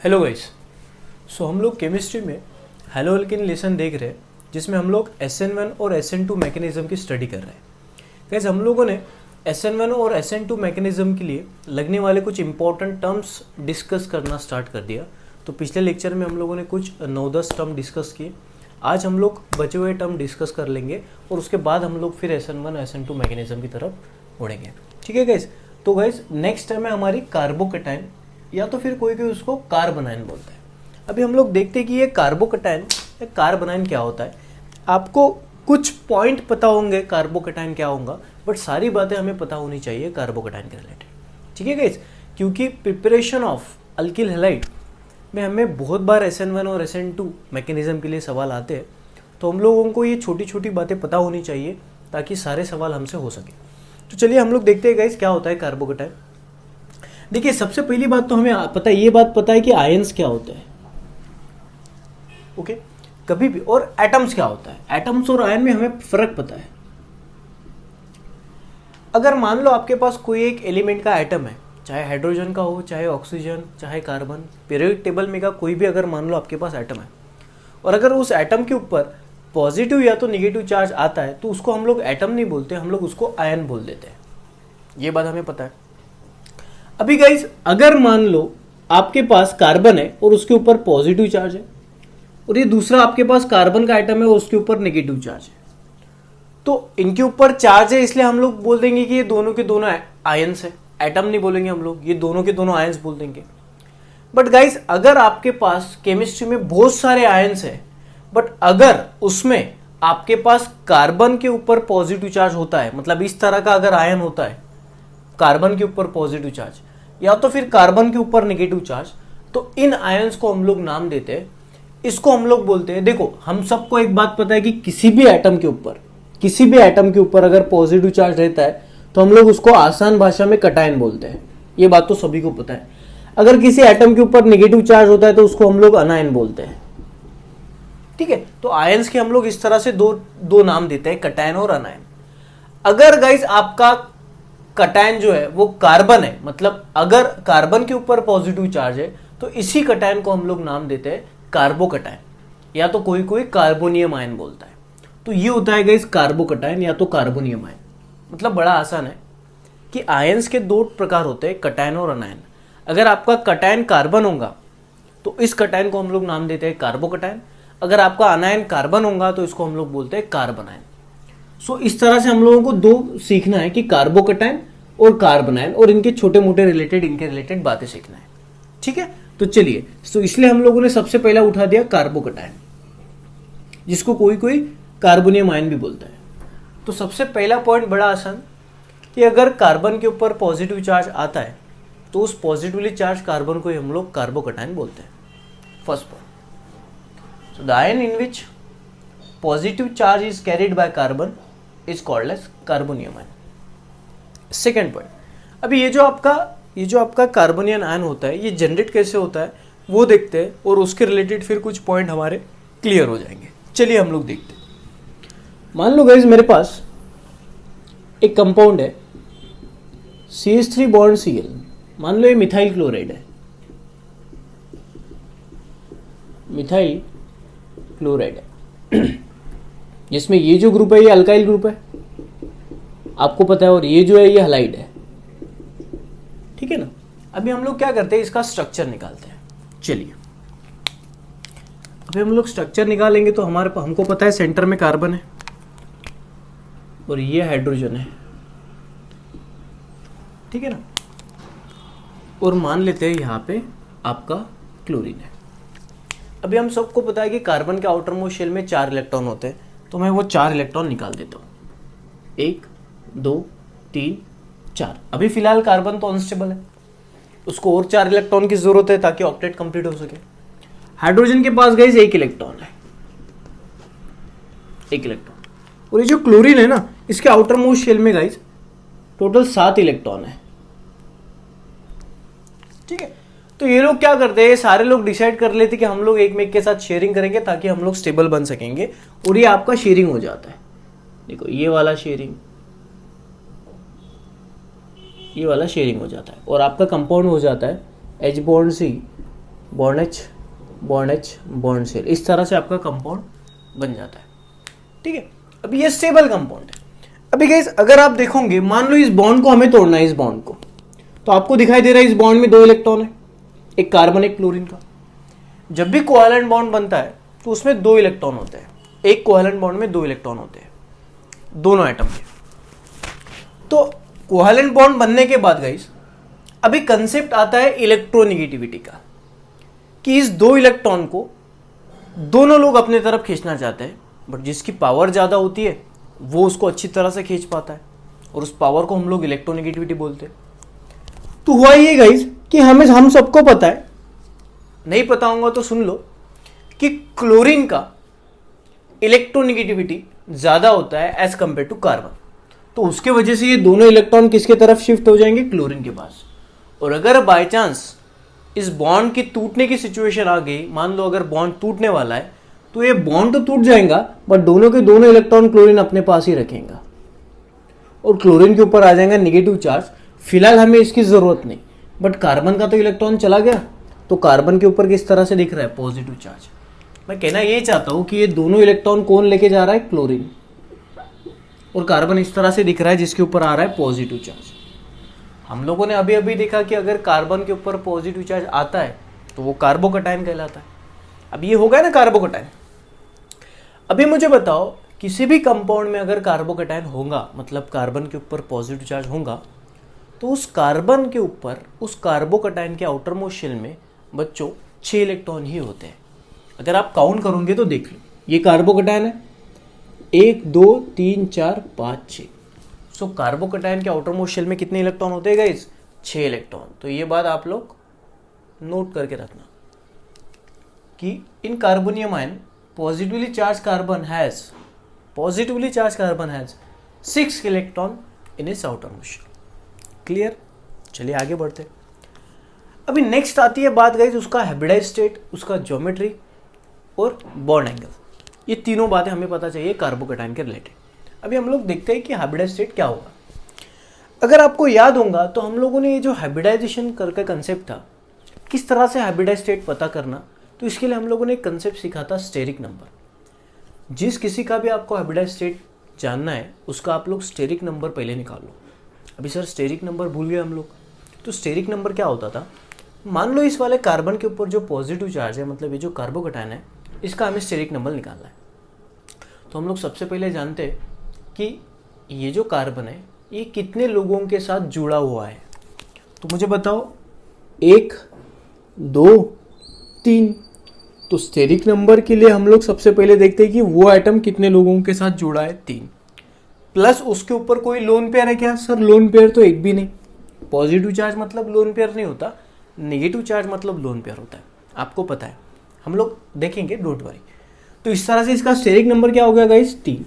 Hello guys. सो हम लोग chemistry में हेलो अल्किन लेसन देख रहे हैं जिसमें हम लोग SN1 और SN2 मैकेनिज्म की स्टडी कर रहे हैं। गाइस हम लोगों ने SN1 और SN2 मैकेनिज्म के लिए लगने वाले कुछ इंपॉर्टेंट टर्म्स डिस्कस करना स्टार्ट कर दिया। तो पिछले लेक्चर में हम लोगों ने कुछ 9-10 टर्म डिस्कस किए। आज हम लोग बचे हुए टर्म डिस्कस कर लेंगे और उसके बाद हम लोग फिर SN1 SN2 मैकेनिज्म की तरफ मुड़ेंगे। ठीक है गाइस। तो गाइस नेक्स्ट टर्म है हमारी कार्बोकैटायन, या तो फिर कोई कोई उसको कार्बोनाइन बोलता है। अभी हम लोग देखते हैं कि ये कार्बोकैटायन या कार्बोनाइन क्या होता है। आपको कुछ पॉइंट पता होंगे कार्बोकैटायन क्या होगा, बट सारी बातें हमें पता होनी चाहिए कार्बोकैटायन के रिलेटेड। ठीक है गाइस, क्योंकि प्रिपरेशन ऑफ अल्किल हैलाइड में हमें बहुत बार SN1 और SN2 मैकेनिज्म के लिए सवाल आते हैं, तो हम लोगों को ये छोटी छोटी बातें पता होनी चाहिए ताकि सारे सवाल हमसे हो सके। तो चलिए हम लोग देखते हैं गाइस क्या होता है कार्बोकैटायन। देखिए सबसे पहली बात तो हमें पता है, ये बात पता है कि आयंस क्या होते हैं। ओके, कभी भी, और एटम्स क्या होता है। एटम्स और आयन में हमें फर्क पता है। अगर मान लो आपके पास कोई एक एलिमेंट का एटम है, चाहे हाइड्रोजन का हो, चाहे ऑक्सीजन, चाहे कार्बन, पीरियोडिक टेबल में का कोई भी अगर मान लो आपके पास एटम है, और अगर उस एटम के ऊपर पॉजिटिव या तो निगेटिव चार्ज आता है तो उसको हम लोग एटम नहीं बोलते, हम लोग उसको आयन बोल देते हैं। ये बात हमें पता है। अभी गाइस अगर मान लो आपके पास कार्बन है और उसके ऊपर पॉजिटिव चार्ज है, और ये दूसरा आपके पास कार्बन का एटम है और उसके ऊपर नेगेटिव चार्ज है, तो इनके ऊपर चार्ज है इसलिए हम लोग बोल देंगे कि ये दोनों के दोनों आयंस है। एटम नहीं बोलेंगे हम लोग, ये दोनों के दोनों आयंस बोल देंगे। बट गाइस अगर आपके पास केमिस्ट्री में बहुत सारे आयंस है, बट अगर उसमें आपके पास कार्बन के ऊपर पॉजिटिव चार्ज होता है, मतलब इस तरह का अगर आयन होता है, कार्बन के ऊपर पॉजिटिव चार्ज या तो फिर कार्बन के ऊपर नेगेटिव चार्ज, तो इन आयंस को हम लोग नाम देते हैं, इसको हम लोग बोलते हैं। देखो हम सबको एक बात पता है कि किसी भी एटम के ऊपर अगर पॉजिटिव चार्ज रहता है तो हम लोग उसको आसान भाषा में कैटायन बोलते हैं। ये बात तो सभी को पता है। अगर किसी एटम के ऊपर नेगेटिव चार्ज होता है तो उसको हम लोग अनायन बोलते हैं। ठीक है, तो आयंस के हम लोग इस तरह से दो नाम देते हैं, कैटायन और अनायन। अगर गाइस आपका कैटायन जो है वो कार्बन है, मतलब अगर कार्बन के ऊपर पॉजिटिव चार्ज है तो इसी कैटायन को हम लोग नाम देते हैं कार्बोकैटायन, या तो कोई कोई कार्बोनियम आयन बोलता है। तो ये होता है गाइस कार्बोकैटायन या तो कार्बोनियम आयन। मतलब बड़ा आसान है कि आयंस के दो प्रकार होते हैं, कैटायन और अनायन। अगर आपका कैटायन कार्बन होगा तो इस कैटायन को हम लोग नाम देते हैं कार्बोकैटायन। अगर आपका अनायन कार्बन होगा तो इसको हम लोग बोलते हैं कार्बन आयन। सो इस तरह से हम लोगों को दो सीखना है कि कार्बोकैटायन और कार्बन आयन, और इनके छोटे मोटे इनके रिलेटेड बातें सीखना है। ठीक है, तो चलिए, सो इसलिए हम लोगों ने सबसे पहला उठा दिया कार्बोकैटायन, जिसको कोई कोई कार्बोनियम आयन भी बोलता है। तो सबसे पहला पॉइंट बड़ा आसान कि अगर कार्बन के ऊपर पॉजिटिव चार्ज आता है तो उस पॉजिटिवली चार्ज कार्बन को ही हम लोग कार्बोकैटायन बोलते हैं। First point, so the ion in which positive charge is carried by carbon is called as carbonium ion. Second point, अभी ये जो आपका कार्बोनियन आयन होता है ये जनरेट कैसे होता है वो देखते हैं, और उसके रिलेटेड फिर कुछ पॉइंट हमारे क्लियर हो जाएंगे। चलिए हम लोग देखते हैं। मान लो गाइस मेरे पास एक कंपाउंड है CH3 बॉन्ड Cl, मान लो ये मिथाइल क्लोराइड है, मिथाइल क्लोराइड है जिसमें ये जो ग्रुप है ये अल्काइल ग्रुप है, आपको पता है, और ये जो है ये हैलाइड है। ठीक है ना। अभी हम लोग क्या करते हैं, इसका स्ट्रक्चर निकालते हैं। चलिए अभी हम लोग स्ट्रक्चर निकालेंगे तो हमको पता है सेंटर में कार्बन है और ये हाइड्रोजन है। ठीक है ना, और मान लेते हैं यहां पे आपका क्लोरीन है। अभी हम सबको पता है कि कार्बन के आउटर मोस्ट शेल में 4 इलेक्ट्रॉन होते हैं, तो मैं वो 4 इलेक्ट्रॉन निकाल देता हूं। 1 2 3 4। अभी फिलहाल कार्बन तो अनस्टेबल है, उसको और 4 इलेक्ट्रॉन की जरूरत है ताकि ऑक्टेट कंप्लीट हो सके। हाइड्रोजन के पास गाइस 1 इलेक्ट्रॉन है, 1 इलेक्ट्रॉन। और ये जो क्लोरीन है ना, इसके आउटर मोस्ट शेल में गाइस टोटल 7 इलेक्ट्रॉन है। ठीक है, तो ये लोग क्या करते हैं, सारे लोग डिसाइड कर लेते कि हम लोग एक में के साथ शेयरिंग करेंगे ताकि हम लोग स्टेबल बन सकेंगे, और ये आपका शेयरिंग हो जाता है। देखो ये वाला शेयरिंग हो जाता है, और आपका कंपाउंड हो जाता है H bond C bond H bond H bond cell, इस तरह से आपका कंपाउंड बन जाता है। ठीक है, अभी ये स्टेबल कंपाउंड है। अभी गाइस अगर आप देखोगे, मान लो इस बॉन्ड को हमें तोड़ना है, इस बॉन्ड को, तो आपको दिखाई दे रहा है इस बॉन्ड में 2 इलेक्ट्रॉन है, एक कार्बन एक क्लोरीन का। जब भी कोवैलेंट बॉन्ड बनता है तो उसमें 2 इलेक्ट्रॉन होते हैं, एक कोवैलेंट बॉन्ड में 2 इलेक्ट्रॉन होते हैं दोनों एटम के। तो कोवैलेंट बॉन्ड बनने के बाद गाइस अभी कंसेप्ट आता है इलेक्ट्रोनेगेटिविटी का, कि इस 2 इलेक्ट्रॉन को दोनों लोग अपने तरफ खींचना चाहते हैं, बट जिसकी पावर ज्यादा होती है वो उसको अच्छी तरह से खींच पाता है, और उस पावर को हम लोग इलेक्ट्रोनेगेटिविटी बोलते हैं। तो हुआ ये गाइस कि हम सबको पता है, नहीं पता होगा तो सुन लो, कि क्लोरीन का इलेक्ट्रोनेगेटिविटी ज्यादा होता है एज कंपेयर टू कार्बन। तो उसके वजह से ये दोनों इलेक्ट्रॉन किसके तरफ शिफ्ट हो जाएंगे, क्लोरीन के पास। और अगर बाय चांस इस बॉन्ड की टूटने की सिचुएशन आ गई, मान लो अगर बॉन्ड टूटने वाला है, तो ये बॉन्ड तो टूट जाएगा बट दोनों के दोनों इलेक्ट्रॉन क्लोरीन अपने पास ही रखेगा और क्लोरीन के ऊपर आ जाएगा नेगेटिव चार्ज। फिलहाल हमें इसकी जरूरत नहीं, बट कार्बन का तो इलेक्ट्रॉन चला गया, तो कार्बन के ऊपर किस तरह से दिख रहा है, पॉजिटिव चार्ज। मैं कहना ये चाहता हूं कि ये दोनों इलेक्ट्रॉन कौन लेके जा रहा है, क्लोरीन, और कार्बन इस तरह से दिख रहा है जिसके ऊपर आ रहा है पॉजिटिव चार्ज। हम लोगों ने अभी अभी देखा कि अगर कार्बन के ऊपर पॉजिटिव चार्ज आता है तो वो कार्बोकैटायन कहलाता है। अब ये हो गया ना कार्बोकैटायन। अभी मुझे बताओ, किसी भी कंपाउंड में अगर कार्बोकैटायन होगा, मतलब कार्बन के ऊपर पॉजिटिव चार्ज होगा, तो उस कार्बन के ऊपर उस कार्बोकैटायन के आउटर मोस्ट शेल में बच्चों 6 इलेक्ट्रॉन ही होते हैं। अगर आप काउंट करोगे तो देख लो, ये कार्बोकैटायन है, 1 2 3 4 5 6। सो कार्बोकैटायन के आउटर मोस्ट शेल में कितने इलेक्ट्रॉन होते हैं गाइस, 6 इलेक्ट्रॉन। तो ये बात आप लोग नोट करके रखना कि इन carbonium ion positively charged carbon has 6 electron in its outermost shell। Clear, चलिए आगे बढ़ते। अभी नेक्स्ट आती है बात गाइस उसका हाइब्रिडाइज स्टेट, उसका ज्योमेट्री और बॉन्ड एंगल। ये तीनों बातें हमें पता चाहिए कार्बोकैटायन के रिलेटेड। अभी हम लोग देखते हैं कि हाइब्रिडाइज स्टेट क्या होगा। अगर आपको याद होगा तो हम लोगों ने ये जो हाइब्रिडाइजेशन करके कंसेप्ट था, किस तरह से हाइब्रिडाइज स्टेट पता करना, तो इसके लिए हम लोगों ने एक कंसेप्ट सीखा था, स्टेरिक नंबर। जिस किसी का भी आपको हाइब्रिडाइज स्टेट जानना है उसका आप लोग स्टेरिक नंबर पहले निकाल लो। अभी सर स्टेरिक नंबर भूल गए हम लोग, तो स्टेरिक नंबर क्या होता था, मान लो इस वाले कार्बन के ऊपर जो पॉजिटिव चार्ज है, मतलब ये जो कार्बोकैटायन है, इसका हमें स्टेरिक नंबर निकालना है। तो हम लोग सबसे पहले जानते हैं कि ये जो कार्बन है ये कितने लोगों के साथ जुड़ा हुआ है। तो मुझे बताओ, 1 2 3। तो स्टेरिक नंबर के लिए हम लोग सबसे पहले देखते हैं कि वो एटम कितने लोगों के साथ जुड़ा है, 3, प्लस उसके ऊपर कोई लोन पेयर है क्या, सर लोन पेयर तो एक भी नहीं। पॉजिटिव चार्ज मतलब लोन पेयर नहीं होता, नेगेटिव चार्ज मतलब लोन पेयर होता है, आपको पता है, हम लोग देखेंगे, डोंट वरी। तो इस तरह से इसका स्टेरिक नंबर क्या हो गया गाइस, 3।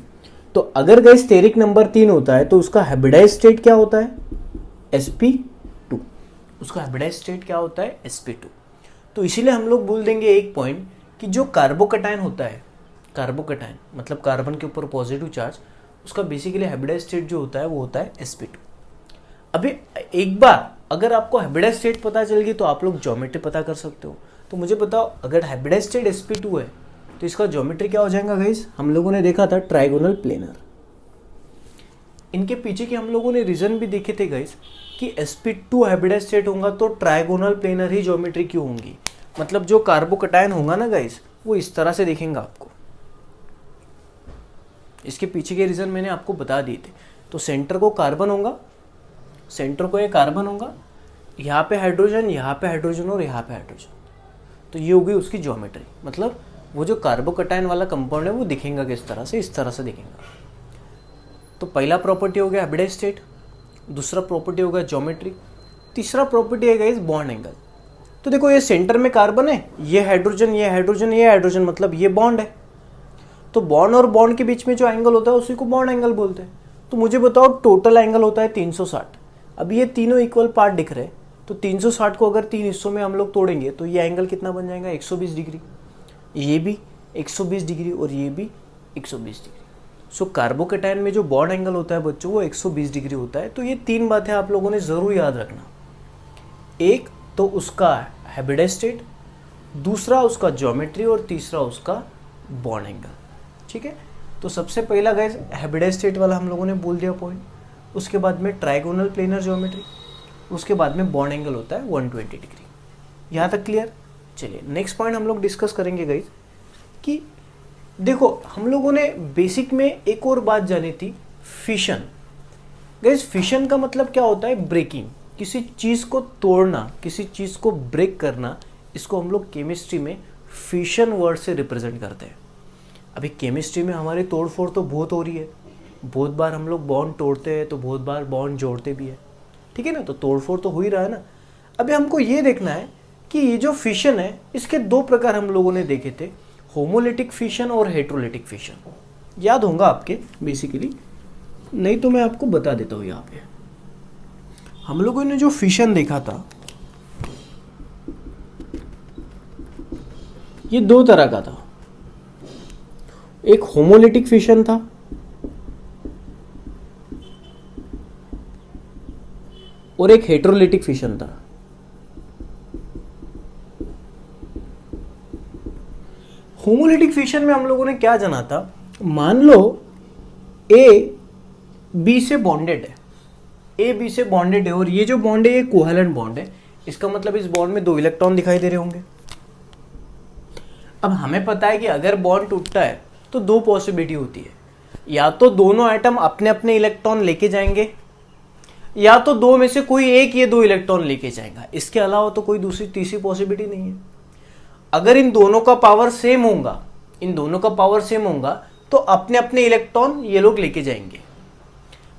तो अगर गाइस स्टेरिक नंबर 3 होता है तो उसका हाइब्रिडाइज स्टेट क्या होता है, sp2। उसका हाइब्रिडाइज स्टेट क्या होता है, sp2। तो इसीलिए हम लोग बोल देंगे एक पॉइंट कि जो कार्बोकैटायन होता है, कार्बोकैटायन मतलब कार्बन के ऊपर पॉजिटिव चार्ज, उसका बेसिकली हाइब्रिडाइज स्टेट जो होता है वो होता है sp2। अभी एक बार अगर आपको हाइब्रिडाइज स्टेट पता चल गई तो आप लोग ज्योमेट्री पता कर सकते हो। तो मुझे बताओ, अगर हाइब्रिडाइज स्टेट sp2 है तो इसका ज्योमेट्री क्या हो जाएगा गाइस, हम लोगों ने देखा था ट्राइगोनल प्लेनर। इनके पीछे के हम लोगों ने रीजन भी देखे थे गाइस कि sp2 हाइब्रिडाइज स्टेट होगा तो ट्राइगोनल प्लेनर ही ज्योमेट्री क्यों होंगी, मतलब जो कार्बोकैटायन होगा ना गाइस वो इस तरह से दिखेगा आपको। इसके पीछे के रीजन मैंने आपको बता दिए थे। तो सेंटर को कार्बन होगा, सेंटर को ये कार्बन होगा, यहाँ पे हाइड्रोजन, यहाँ पे हाइड्रोजन और यहाँ पे हाइड्रोजन। तो ये होगी उसकी ज्योमेट्री, मतलब वो जो कार्बोकैटायन वाला कंपाउंड है वो दिखेगा किस तरह से, इस तरह से दिखेगा। तो पहला प्रॉपर्टी हो गया हाइब्रिडाइज स्टेट, दूसरा प्रॉपर्टी होगा ज्योमेट्री, तीसरा प्रॉपर्टी है गाइस बॉन्ड एंगल। तो देखो ये सेंटर में कार्बन है, ये हाइड्रोजन, ये हाइड्रोजन, ये हाइड्रोजन, मतलब ये बॉन्ड है। तो बॉन्ड और बॉन्ड के बीच में जो एंगल होता है उसी को बॉन्ड एंगल बोलते हैं। तो मुझे बताओ टोटल एंगल होता है 360। अब ये तीनों इक्वल पार्ट दिख रहे हैं, तो 360 को अगर 3 हिस्सों में हम लोग तोड़ेंगे तो ये एंगल कितना बन जाएगा, 120 डिग्री। ये भी 120 डिग्री और ये भी 120 डिग्री। सो कार्बोकैटायन में जो बॉन्ड एंगल होता है बच्चों वो 120 डिग्री होता है। तो ये 3 बातें आप लोगों ने जरूर याद रखना। एक तो उसका हाइब्रिडाइज स्टेट, दूसरा उसका ज्योमेट्री और तीसरा उसका बॉन्ड एंगल। ठीक है, तो सबसे पहला गाइस हैबिडेस्टेट वाला हम लोगों ने बोल दिया पॉइंट, उसके बाद में ट्राइगोनल प्लेनर ज्योमेट्री, उसके बाद में बॉन्ड एंगल होता है 120 डिग्री। यहाँ तक क्लियर? चलिए नेक्स्ट पॉइंट हम लोग डिस्कस करेंगे गाइस कि देखो हम लोगों ने बेसिक में एक और बात जानी थी, फिशन। गाइस फिशन का मतलब क्या होता है? ब्रेकिंग, किसी चीज़ को तोड़ना, किसी चीज़ को ब्रेक करना, इसको हम लोग केमिस्ट्री में फिशन वर्ड से रिप्रेजेंट करते हैं। अभी केमिस्ट्री में हमारी तोड़ फोड़ तो बहुत हो रही है, बहुत बार हम लोग बॉन्ड तोड़ते हैं तो बहुत बार बॉन्ड जोड़ते भी है, ठीक है ना, तो तोड़ फोड़ तो हो ही रहा है ना। अभी हमको ये देखना है कि ये जो फिशन है इसके दो प्रकार हम लोगों ने देखे थे, होमोलिटिक फिशन और हेट्रोलिटिक फिशन। याद होगा आपके बेसिकली, नहीं तो मैं आपको बता देता हूँ। यहाँ पे हम लोगों ने जो फिशन देखा था ये दो तरह का था, एक होमोलिटिक फिशन था और एक हेट्रोलिटिक फिशन था। होमोलिटिक फिशन में हम लोगों ने क्या जाना था, मान लो ए बी से बॉन्डेड है, ए बी से बॉन्डेड है और ये जो बॉन्ड है ये कोवेलेंट बॉन्ड है। इसका मतलब इस बॉन्ड में दो इलेक्ट्रॉन दिखाई दे रहे होंगे। अब हमें पता है कि अगर बॉन्ड टूटता है तो दो पॉसिबिलिटी होती है, या तो दोनों एटम अपने अपने इलेक्ट्रॉन लेके जाएंगे, या तो दो में से कोई एक ये दो इलेक्ट्रॉन लेके जाएगा। इसके अलावा तो कोई दूसरी तीसरी पॉसिबिलिटी नहीं है। अगर इन दोनों का पावर सेम होगा, इन दोनों का पावर सेम होगा तो अपने अपने इलेक्ट्रॉन ये लोग लेके जाएंगे।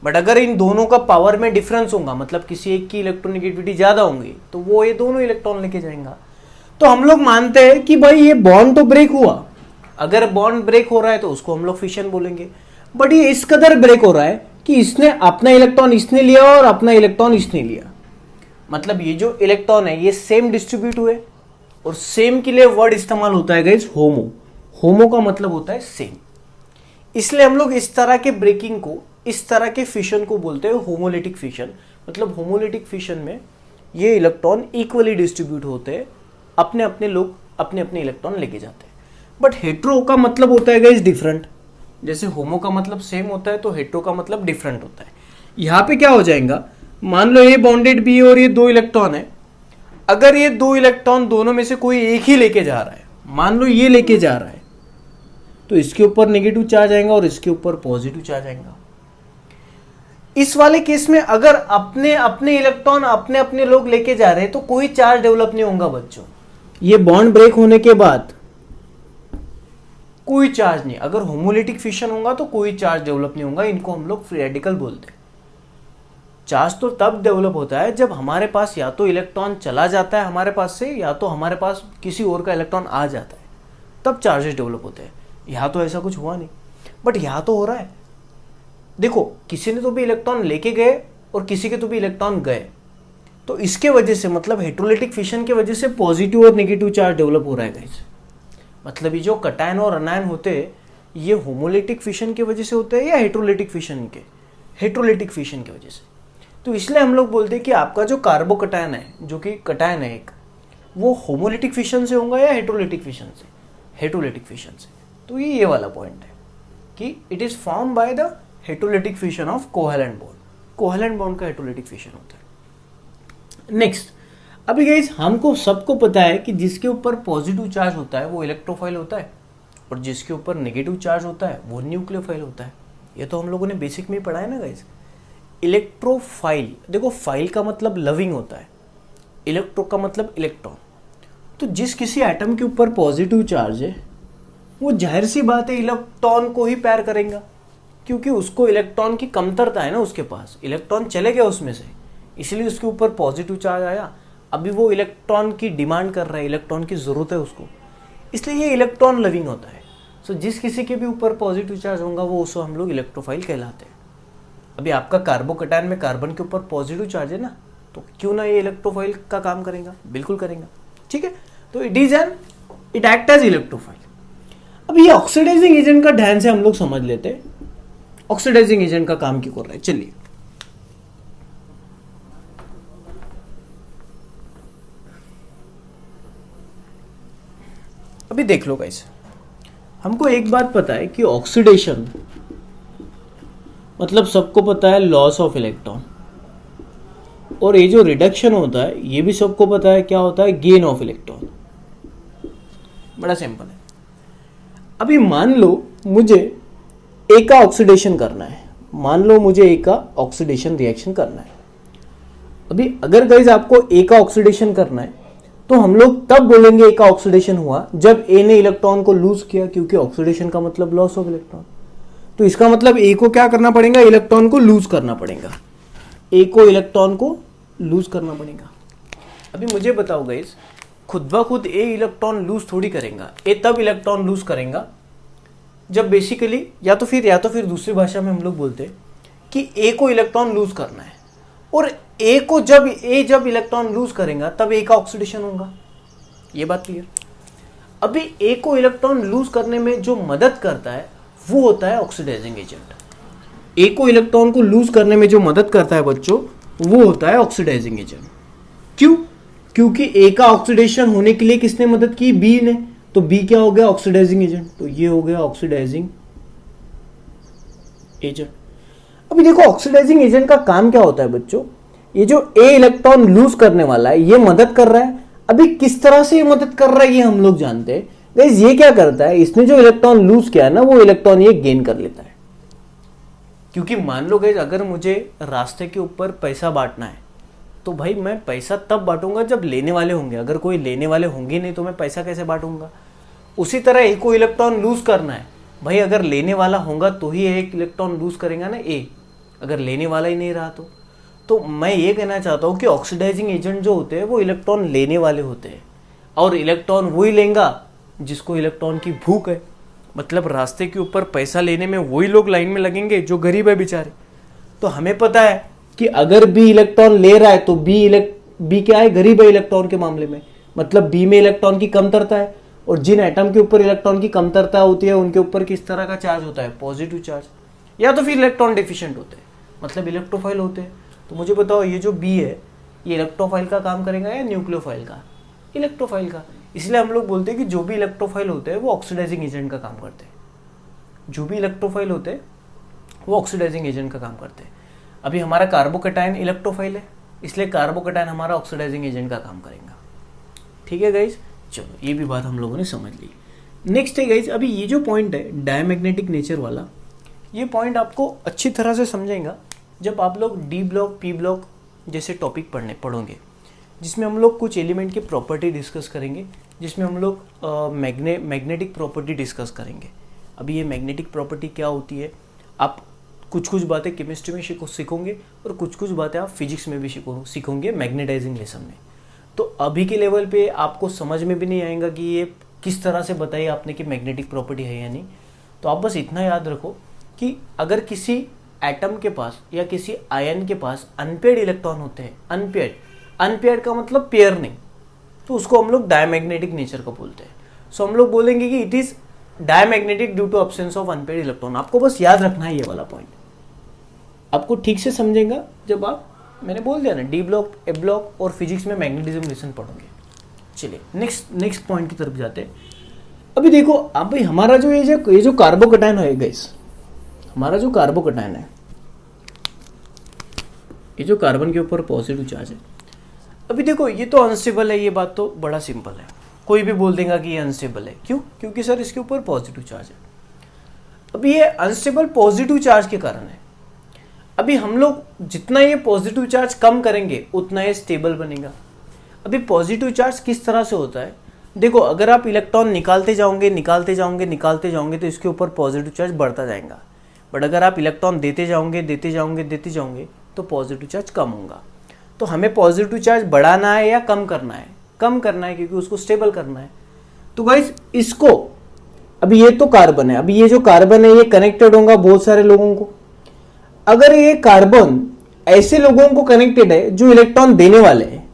बट अगर इन दोनों का पावर में डिफरेंस होगा, मतलब किसी एक की इलेक्ट्रोनेगेटिविटी ज्यादा होंगी, तो वो ये दोनों इलेक्ट्रॉन लेके जाएंगा। तो हम लोग मानते हैं कि भाई ये बॉन्ड तो ब्रेक हुआ, अगर बॉन्ड ब्रेक हो रहा है तो उसको हम लोग फिशन बोलेंगे। बट ये इस कदर ब्रेक हो रहा है कि इसने अपना इलेक्ट्रॉन इसने लिया और अपना इलेक्ट्रॉन इसने लिया, मतलब ये जो इलेक्ट्रॉन है ये सेम डिस्ट्रीब्यूट हुए। और सेम के लिए वर्ड इस्तेमाल होता है गाइस होमो, होमो का मतलब होता है सेम। इसलिए हम लोग इस तरह के ब्रेकिंग को, इस तरह के फिशन को बोलते हैं होमोलिटिक फिशन। मतलब होमोलिटिक फिशन में ये इलेक्ट्रॉन इक्वली डिस्ट्रीब्यूट होते हैं, अपने अपने लोग अपने अपने इलेक्ट्रॉन लेके जाते हैं। बट हेट्रो का मतलब होता है गाइस डिफरेंट। जैसे होमो का मतलब सेम होता है तो हेट्रो का मतलब डिफरेंट होता है। यहां पे क्या हो जाएगा, मान लो ये बॉन्डेड बी और ये दो इलेक्ट्रॉन है, अगर ये दो इलेक्ट्रॉन दोनों में से कोई एक ही लेके जा रहा है, मान लो ये लेके जा रहा है, तो इसके ऊपर नेगेटिव चार्ज आएगा और इसके ऊपर पॉजिटिव चार्ज आएगा। इस वाले केस में अगर अपने अपने इलेक्ट्रॉन अपने अपने लोग लेके जा रहे हैं तो कोई चार्ज डेवलप नहीं होगा बच्चों। ये बॉन्ड ब्रेक होने के बाद कोई चार्ज नहीं, अगर होमोलिटिक फिशन होगा तो कोई चार्ज डेवलप नहीं होगा। इनको हम लोग फ्री रेडिकल बोलते हैं। चार्ज तो तब डेवलप होता है जब हमारे पास या तो इलेक्ट्रॉन चला जाता है हमारे पास से, या तो हमारे पास किसी और का इलेक्ट्रॉन आ जाता है, तब चार्जेस डेवलप होते हैं। यहाँ तो ऐसा कुछ हुआ नहीं, बट यहाँ तो हो रहा है। देखो किसी ने तो भी इलेक्ट्रॉन लेके गए और किसी के तो भी इलेक्ट्रॉन गए, तो इसके वजह से मतलब हेट्रोलिटिक फिशन के वजह से पॉजिटिव और नेगेटिव चार्ज डेवलप हो रहा है गाइस। मतलब ये जो कटायन और अनायन होते हैं ये होमोलिटिक फिशन की वजह से होते हैं या हेट्रोलिटिक फिशन के, हेट्रोलिटिक फिशन की वजह से। तो इसलिए हम लोग बोलते हैं कि आपका जो कार्बोकटायन है, जो कि कटायन है एक, वो होमोलिटिक फिशन से होगा या हेट्रोलिटिक फिशन से, हेट्रोलिटिक फिशन से। तो ये वाला पॉइंट है कि it is form by the heterolytic fission of covalent bond. Covalent bond का हेट्रोलिटिक फिशन होता है। नेक्स्ट, अभी गाइस हमको सबको पता है कि जिसके ऊपर पॉजिटिव चार्ज होता है वो इलेक्ट्रोफाइल होता है और जिसके ऊपर नेगेटिव चार्ज होता है वो न्यूक्लियोफाइल होता है। ये तो हम लोगों ने बेसिक में ही पढ़ा है ना गाइस। इलेक्ट्रोफाइल, देखो फाइल का मतलब लविंग होता है, इलेक्ट्रो का मतलब इलेक्ट्रॉन। तो जिस किसी एटम के ऊपर पॉजिटिव चार्ज है वो जाहिर सी बात है इलेक्ट्रॉन को ही प्यार करेगा, क्योंकि उसको इलेक्ट्रॉन की कमतरता है ना, उसके पास इलेक्ट्रॉन चले गए उसमें से, इसलिए उसके ऊपर पॉजिटिव चार्ज आया। अभी वो इलेक्ट्रॉन की डिमांड कर रहा है, इलेक्ट्रॉन की जरूरत है उसको, इसलिए ये इलेक्ट्रॉन लविंग होता है। सो जिस किसी के भी ऊपर पॉजिटिव चार्ज होगा वो उसको हम लोग इलेक्ट्रोफाइल कहलाते हैं। अभी आपका कार्बोकटायन में कार्बन के ऊपर पॉजिटिव चार्ज है ना, तो क्यों ना ये इलेक्ट्रोफाइल का काम करेगा, बिल्कुल करेगा। ठीक है, तो इट एक्ट एज इलेक्ट्रोफाइल। अब ये ऑक्सीडाइजिंग एजेंट का ध्यान से हम लोग समझ लेते हैं, ऑक्सीडाइजिंग एजेंट का काम क्यों कर रहा है। चलिए अभी देख लो गाइस, हमको एक बात पता है कि ऑक्सीडेशन मतलब सबको पता है लॉस ऑफ इलेक्ट्रॉन, और ये जो रिडक्शन होता है ये भी सबको पता है क्या होता है, गेन ऑफ इलेक्ट्रॉन। बड़ा सिंपल है। अभी मान लो मुझे ए का ऑक्सीडेशन करना है, मान लो मुझे ए का ऑक्सीडेशन रिएक्शन करना है। अभी अगर गाइस आपको ए का ऑक्सीडेशन करना है तो हम लोग तब बोलेंगे ए का ऑक्सीडेशन हुआ जब ए ने इलेक्ट्रॉन को लूज किया, क्योंकि ऑक्सीडेशन का मतलब लॉस ऑफ इलेक्ट्रॉन। तो इसका मतलब ए को क्या करना पड़ेगा, इलेक्ट्रॉन को लूज करना पड़ेगा, ए को इलेक्ट्रॉन को लूज करना पड़ेगा। अभी मुझे बताओ गाइस, खुद ब खुद ए इलेक्ट्रॉन लूज थोड़ी करेगा, ए तब इलेक्ट्रॉन लूज करेगा जब बेसिकली या तो फिर दूसरी भाषा में हम लोग बोलते हैं कि ए को इलेक्ट्रॉन लूज करना है, और ए जब इलेक्ट्रॉन लूज करेगा तब ए का ऑक्सीडेशन होगा। ये बात क्लियर। अभी ए को इलेक्ट्रॉन लूज करने में जो मदद करता है वो होता है ऑक्सीडाइजिंग एजेंट। ए को इलेक्ट्रॉन को लूज करने में जो मदद करता है बच्चों वो होता है ऑक्सीडाइजिंग एजेंट। क्यों? क्योंकि ए का ऑक्सीडेशन होने के लिए किसने मदद की, बी ने। तो बी क्या हो गया, ऑक्सीडाइजिंग एजेंट। तो ये हो गया ऑक्सीडाइजिंग एजेंट। अभी देखो ऑक्सीडाइजिंग एजेंट का काम क्या होता है बच्चों, ये जो ए इलेक्ट्रॉन लूज करने वाला है ये मदद कर रहा है। अभी किस तरह से ये मदद कर रहा है ये हम लोग जानते हैं। गाइस ये क्या करता है, इसने जो इलेक्ट्रॉन लूज किया है ना वो इलेक्ट्रॉन ये गेन कर लेता है। क्योंकि मान लो गाइस अगर मुझे रास्ते के ऊपर पैसा बांटना है तो भाई मैं पैसा तब बांटूंगा जब लेने वाले होंगे, अगर कोई लेने वाले होंगे नहीं तो मैं पैसा कैसे बांटूंगा। उसी तरह ए को इलेक्ट्रॉन लूज करना है, भाई अगर लेने वाला होगा तो ही एक इलेक्ट्रॉन लूज करेगा ना ए, अगर लेने वाला ही नहीं रहा तो मैं ये कहना चाहता हूँ कि ऑक्सीडाइजिंग एजेंट जो होते हैं वो इलेक्ट्रॉन लेने वाले होते हैं, और इलेक्ट्रॉन वही लेगा जिसको इलेक्ट्रॉन की भूख है। मतलब रास्ते के ऊपर पैसा लेने में वही लोग लाइन में लगेंगे जो गरीब है बेचारे। तो हमें पता है कि अगर बी इलेक्ट्रॉन ले रहा है तो बी क्या है, गरीब है इलेक्ट्रॉन के मामले में, मतलब बी में इलेक्ट्रॉन की कमतरता है। और जिन एटम के ऊपर इलेक्ट्रॉन की कमतरता होती है उनके ऊपर किस तरह का चार्ज होता है, पॉजिटिव चार्ज, या तो फिर इलेक्ट्रॉन डिफिशिएंट होते हैं, मतलब इलेक्ट्रोफाइल होते हैं। तो मुझे बताओ ये जो बी है ये इलेक्ट्रोफाइल का काम करेगा या न्यूक्लियोफाइल का, इलेक्ट्रोफाइल का। इसलिए हम लोग बोलते हैं कि जो भी इलेक्ट्रोफाइल होते हैं वो ऑक्सीडाइजिंग एजेंट का काम करते हैं। जो भी इलेक्ट्रोफाइल होते हैं वो ऑक्सीडाइजिंग एजेंट का काम करते हैं। अभी हमारा कार्बोकैटायन इलेक्ट्रोफाइल है, इसलिए कार्बोकैटायन हमारा ऑक्सीडाइजिंग एजेंट का काम करेगा। ठीक है गाइज, चलो ये भी बात हम लोगों ने समझ ली। नेक्स्ट है गाइज, अभी ये जो पॉइंट है डायमैग्नेटिक नेचर वाला, ये पॉइंट आपको अच्छी तरह से समझेगा जब आप लोग डी ब्लॉक पी ब्लॉक जैसे टॉपिक पढ़ोगे, जिसमें हम लोग कुछ एलिमेंट की प्रॉपर्टी डिस्कस करेंगे, जिसमें हम लोग मैग्नेटिक प्रॉपर्टी डिस्कस करेंगे। अभी ये मैग्नेटिक प्रॉपर्टी क्या होती है, आप कुछ बातें केमिस्ट्री में सीखोगे और कुछ बातें आप फिजिक्स में भी सीखोगे मैग्नेटाइजिंग लेसन में। तो अभी के लेवल पे आपको समझ में भी नहीं आएगा कि ये किस तरह से बताई आपने कि मैग्नेटिक प्रॉपर्टी है या नहीं। तो आप बस इतना याद रखो कि अगर किसी एटम के पास या किसी आयन के पास अनपेयर्ड इलेक्ट्रॉन होते हैं, अनपेयर्ड का मतलब पेयर नहीं, तो उसको हम लोग डायमैग्नेटिक नेचर का बोलते हैं। सो हम लोग बोलेंगे कि it is diamagnetic due to absence of unpaired electron. आपको बस याद रखना है ये वाला पॉइंट, आपको ठीक से समझेगा जब आप, मैंने बोल दिया ना, डी ब्लॉक ए ब्लॉक और फिजिक्स में मैग्नेटिज्म लेसन पढ़ोगे। चलिए नेक्स्ट पॉइंट की तरफ जाते हैं। अभी देखो अब भाई हमारा जो ये जो कार्बोकैटायन है गाइस, हमारा जो कार्बोकैटायन है, ये जो कार्बन के ऊपर पॉजिटिव चार्ज है, अभी देखो ये तो अनस्टेबल है, ये बात तो बड़ा सिंपल है, कोई भी बोल देगा कि ये अनस्टेबल है। क्यों? क्योंकि सर इसके ऊपर पॉजिटिव चार्ज है। अभी ये अनस्टेबल पॉजिटिव चार्ज के कारण है। अभी हम लोग जितना ये पॉजिटिव चार्ज कम करेंगे उतना ये स्टेबल बनेगा। अभी पॉजिटिव चार्ज किस तरह से होता है, देखो अगर आप इलेक्ट्रॉन निकालते जाओगे तो इसके ऊपर पॉजिटिव चार्ज बढ़ता जाएगा, बट अगर आप इलेक्ट्रॉन देते जाओगे तो पॉजिटिव चार्ज कम होगा। तो हमें पॉजिटिव चार्ज बढ़ाना है या कम करना है? कम करना है, क्योंकि उसको स्टेबल करना है। तो गाइस इसको, अभी ये तो कार्बन है, अभी ये जो कार्बन है ये कनेक्टेड होगा बहुत सारे लोगों को। अगर ये कार्बन ऐसे लोगों को कनेक्टेड है जो इलेक्ट्रॉन देने वाले हैं,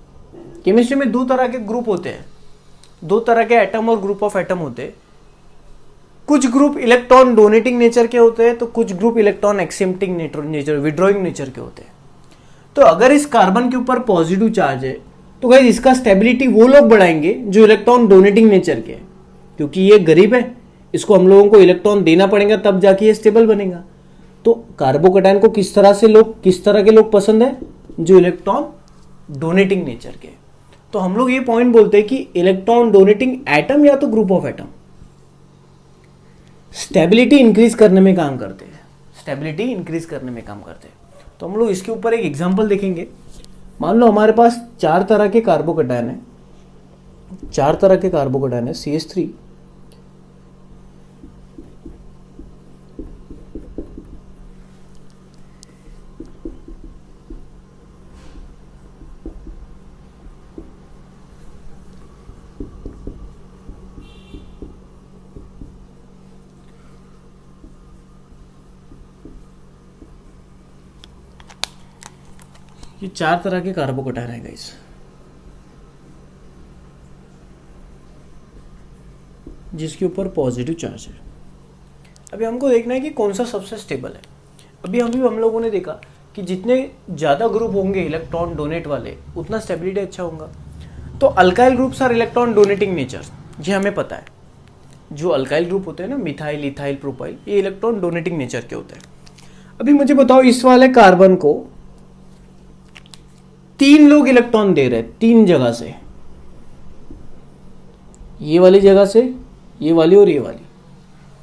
केमिस्ट्री में दो तरह के ग्रुप होते हैं, दो तरह के एटम और ग्रुप ऑफ एटम होते हैं। कुछ ग्रुप इलेक्ट्रॉन डोनेटिंग नेचर के होते हैं तो कुछ group electron accepting nature, withdrawing nature के होते हैं। तो अगर इस कार्बन के ऊपर पॉजिटिव चार्ज है तो गाइस इसका स्टेबिलिटी वो लोग बढ़ाएंगे जो इलेक्ट्रॉन डोनेटिंग नेचर के हैं, क्योंकि ये गरीब है, इसको हम लोगों को इलेक्ट्रॉन देना पड़ेगा तब जाके ये स्टेबल बनेगा। तो कार्बोकैटायन को किस तरह के लोग पसंद है? जो इलेक्ट्रॉन डोनेटिंग नेचर के। तो हम लोग ये पॉइंट बोलते हैं कि इलेक्ट्रॉन डोनेटिंग एटम या तो group of atom stability increase करने में काम करते हैं, तो हम लोग इसके ऊपर एक एग्जांपल देखेंगे। मान लो हमारे पास 4 तरह के कार्बोकैटायन है, CH3, ये 4 तरह के कार्बोकैटायन है गाइस, जिसके ऊपर पॉजिटिव चार्ज है। अभी हमको देखना है कि कौन सा सबसे स्टेबल है। अभी हम लोगों ने देखा कि जितने ज़्यादा ग्रुप होंगे इलेक्ट्रॉन डोनेट वाले, उतना स्टेबिलिटी अच्छा होगा। तो alkyl groups are electron donating nature, ये हमें पता है। जो अल्काइल ग्रुप होते हैं ना, मिथाइल, इथाइल, प्रोपाइल, ये इलेक्ट्रॉन डोनेटिंग नेचर के होते हैं। अभी मुझे बताओ, इस वाले कार्बन को 3 लोग इलेक्ट्रॉन दे रहे हैं 3 जगह से, ये वाली जगह से, ये वाली और ये वाली।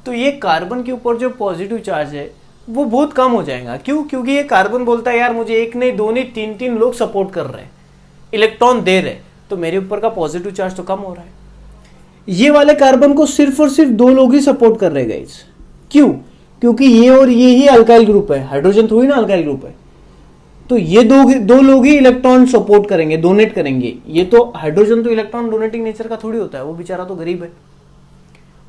तो ये कार्बन के ऊपर जो पॉजिटिव चार्ज है वो बहुत कम हो जाएगा। क्यों? क्योंकि ये कार्बन बोलता है यार मुझे 1 नहीं 2 नहीं 3 लोग सपोर्ट कर रहे हैं, इलेक्ट्रॉन दे रहे, तो मेरे ऊपर का पॉजिटिव चार्ज तो कम हो रहा है। ये वाले कार्बन को सिर्फ और सिर्फ 2 लोग ही सपोर्ट कर रहे गाइस। क्यों? क्योंकि ये और ये ही अल्काइल ग्रुप है, हाइड्रोजन थोड़ी ना अल्काइल ग्रुप है। तो ये दो लोग ही इलेक्ट्रॉन सपोर्ट करेंगे, डोनेट करेंगे। ये तो हाइड्रोजन तो इलेक्ट्रॉन डोनेटिंग नेचर का थोड़ी होता है, वो बेचारा तो गरीब है।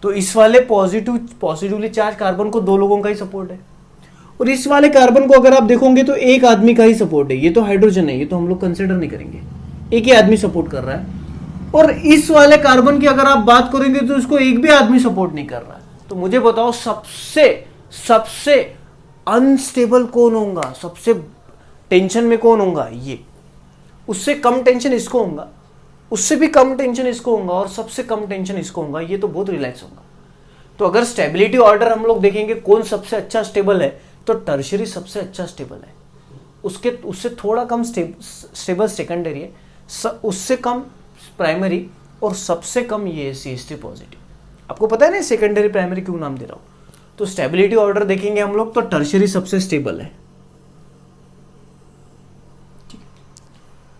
तो इस वाले पॉजिटिवली चार्ज कार्बन को 2 लोगों का ही सपोर्ट है, और इस वाले कार्बन को अगर आप देखोगे तो 1 आदमी का ही सपोर्ट है। ये तो हाइड्रोजन है, ये तो हम लोग कंसिडर नहीं करेंगे, एक ही आदमी सपोर्ट कर रहा है। और इस वाले कार्बन की अगर आप बात करेंगे तो इसको एक भी आदमी सपोर्ट नहीं कर रहा है। तो मुझे बताओ सबसे अनस्टेबल कौन होगा, सबसे टेंशन में कौन होगा? ये। उससे कम टेंशन इसको होगा, उससे भी कम टेंशन इसको होगा, और सबसे कम टेंशन इसको होगा। ये तो बहुत रिलैक्स होगा। तो अगर स्टेबिलिटी ऑर्डर हम लोग देखेंगे कौन सबसे अच्छा स्टेबल है, तो टर्शियरी सबसे अच्छा स्टेबल है। उससे थोड़ा कम स्टेबल सेकेंडरी है, उससे कम प्राइमरी, और सबसे कम ये CH3 पॉजिटिव। आपको पता है ना सेकेंडरी प्राइमरी क्यों नाम दे रहा हूं। तो स्टेबिलिटी ऑर्डर देखेंगे हम लोग तो टर्शियरी सबसे स्टेबल है, ठीक है,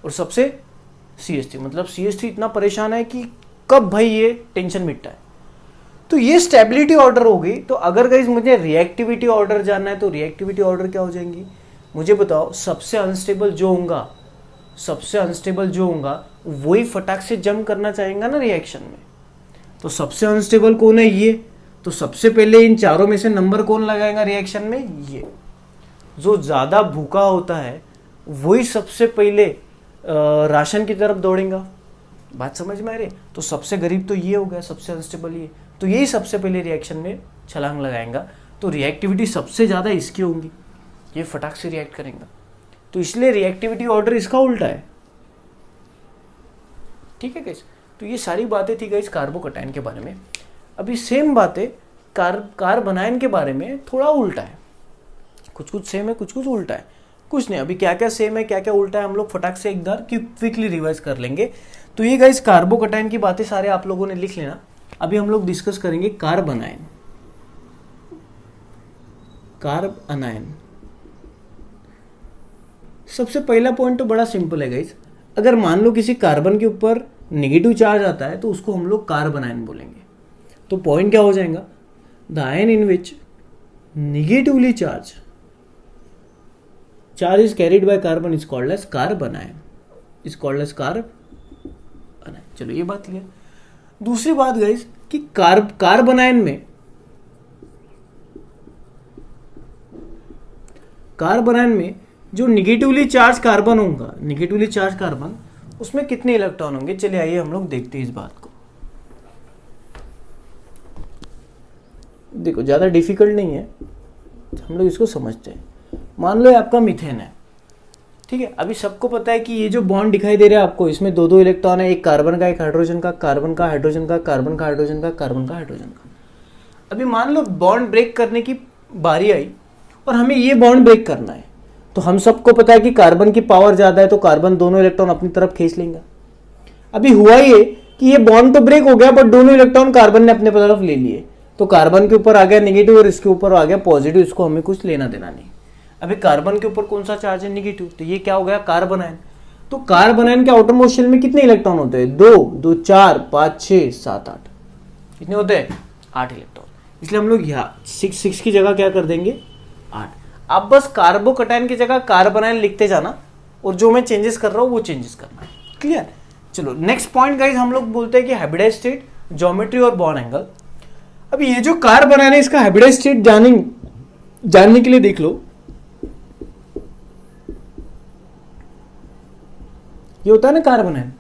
और सबसे CH3। मतलब CH3 इतना परेशान है कि कब भाई ये टेंशन मिटता है। तो ये स्टेबिलिटी ऑर्डर हो गई। तो अगर गाइस मुझे रिएक्टिविटी ऑर्डर जानना है तो रिएक्टिविटी ऑर्डर क्या हो जाएंगी? मुझे बताओ, सबसे अनस्टेबल जो होगा वही फटाक से जंप करना चाहेगा ना रिएक्शन में। तो सबसे अनस्टेबल कौन है? ये। तो सबसे पहले इन चारों में से नंबर कौन लगाएगा रिएक्शन में? ये। जो ज्यादा भूखा होता है वही सबसे पहले राशन की तरफ दौड़ेगा। बात समझ में आ रही है? तो सबसे गरीब तो ये हो गया, सबसे अनस्टेबल ये, तो यही सबसे पहले रिएक्शन में छलांग लगाएगा। तो रिएक्टिविटी सबसे ज्यादा इसकी होगी, ये फटाक से रिएक्ट करेगा। तो इसलिए रिएक्टिविटी ऑर्डर इसका उल्टा है, ठीक है गाइस। तो ये सारी बातें थी गाइस कार्बोकैटायन के बारे में। अभी सेम बातें कार्बनायन के बारे में थोड़ा उल्टा है, कुछ सेम है, कुछ उल्टा है। कुछ नहीं, अभी क्या क्या सेम है क्या क्या उल्टा है हम लोग फटाक से एक बार क्विकली रिवाइज कर लेंगे। तो ये गाइस कार्बोकैटायन की बातें सारे आप लोगों ने लिख लेना। अभी हम लोग डिस्कस करेंगे कार्बनायन। सबसे पहला पॉइंट तो बड़ा सिंपल है गाइस। अगर मान लो किसी कार्बन के ऊपर नेगेटिव चार्ज आता है तो उसको हम लोग कार्बनायन बोलेंगे। तो पॉइंट क्या हो जाएगा? The ion in which negatively charge is carried by carbon is called as carbanion, चलो ये बात क्लियर। दूसरी बात गाइस कि कार्बनायन में जो निगेटिवली चार्ज कार्बन होगा, उसमें कितने इलेक्ट्रॉन होंगे? चलिए आइए हम लोग देखते हैं इस बात को। देखो ज्यादा डिफिकल्ट नहीं है, हम लोग इसको समझते हैं। मान लो आपका मीथेन है, ठीक है, अभी सबको पता है कि ये जो बॉन्ड दिखाई दे रहा है आपको, इसमें दो दो इलेक्ट्रॉन है, एक कार्बन का, एक हाइड्रोजन का, कार्बन का हाइड्रोजन का, कार्बन का हाइड्रोजन का, कार्बन का हाइड्रोजन का। अभी मान लो बॉन्ड ब्रेक करने की बारी आई और हमें ये बॉन्ड ब्रेक करना है, तो हम सबको पता है कि कार्बन की पावर ज्यादा है, तो कार्बन दोनों इलेक्ट्रॉन अपनी तरफ खींच लेंगे। अभी हुआ ये कि ये बॉन्ड तो ब्रेक हो गया, बट दोनों इलेक्ट्रॉन कार्बन ने अपने तरफ ले लिए, तो कार्बन के ऊपर आ गया नेगेटिव और इसके ऊपर आ गया पॉजिटिव, इसको हमें कुछ लेना देना नहीं। अभी कार्बन के ऊपर कौन सा चार्ज है, नेगेटिव, तो ये क्या हो गया, कार्बन आयन। तो कार्बन आयन के आउटर मोस्ट शेल में कितने इलेक्ट्रॉन होते हैं, 2 2 4 5 6 7 8, कितने होते हैं, 8 इलेक्ट्रॉन। इसलिए हम लोग यहाँ 6 की जगह क्या कर देंगे, 8। अब बस कार्बोकटायन की जगह कार्बन आयन लिखते जाना, और जो मैं चेंजेस कर रहा हूं वो चेंजेस करना है। क्लियर। चलो नेक्स्ट पॉइंट गाइस, हम लोग बोलते हैं कि हाइब्रिडाइज्ड स्टेट, ज्योमेट्री और बॉन्ड एंगल। अब ये जो कार्बन आयन है, इसका हाइब्रिडाइज्ड स्टेट जानने के लिए देख लो, ये होता है ना कार्बन आयन।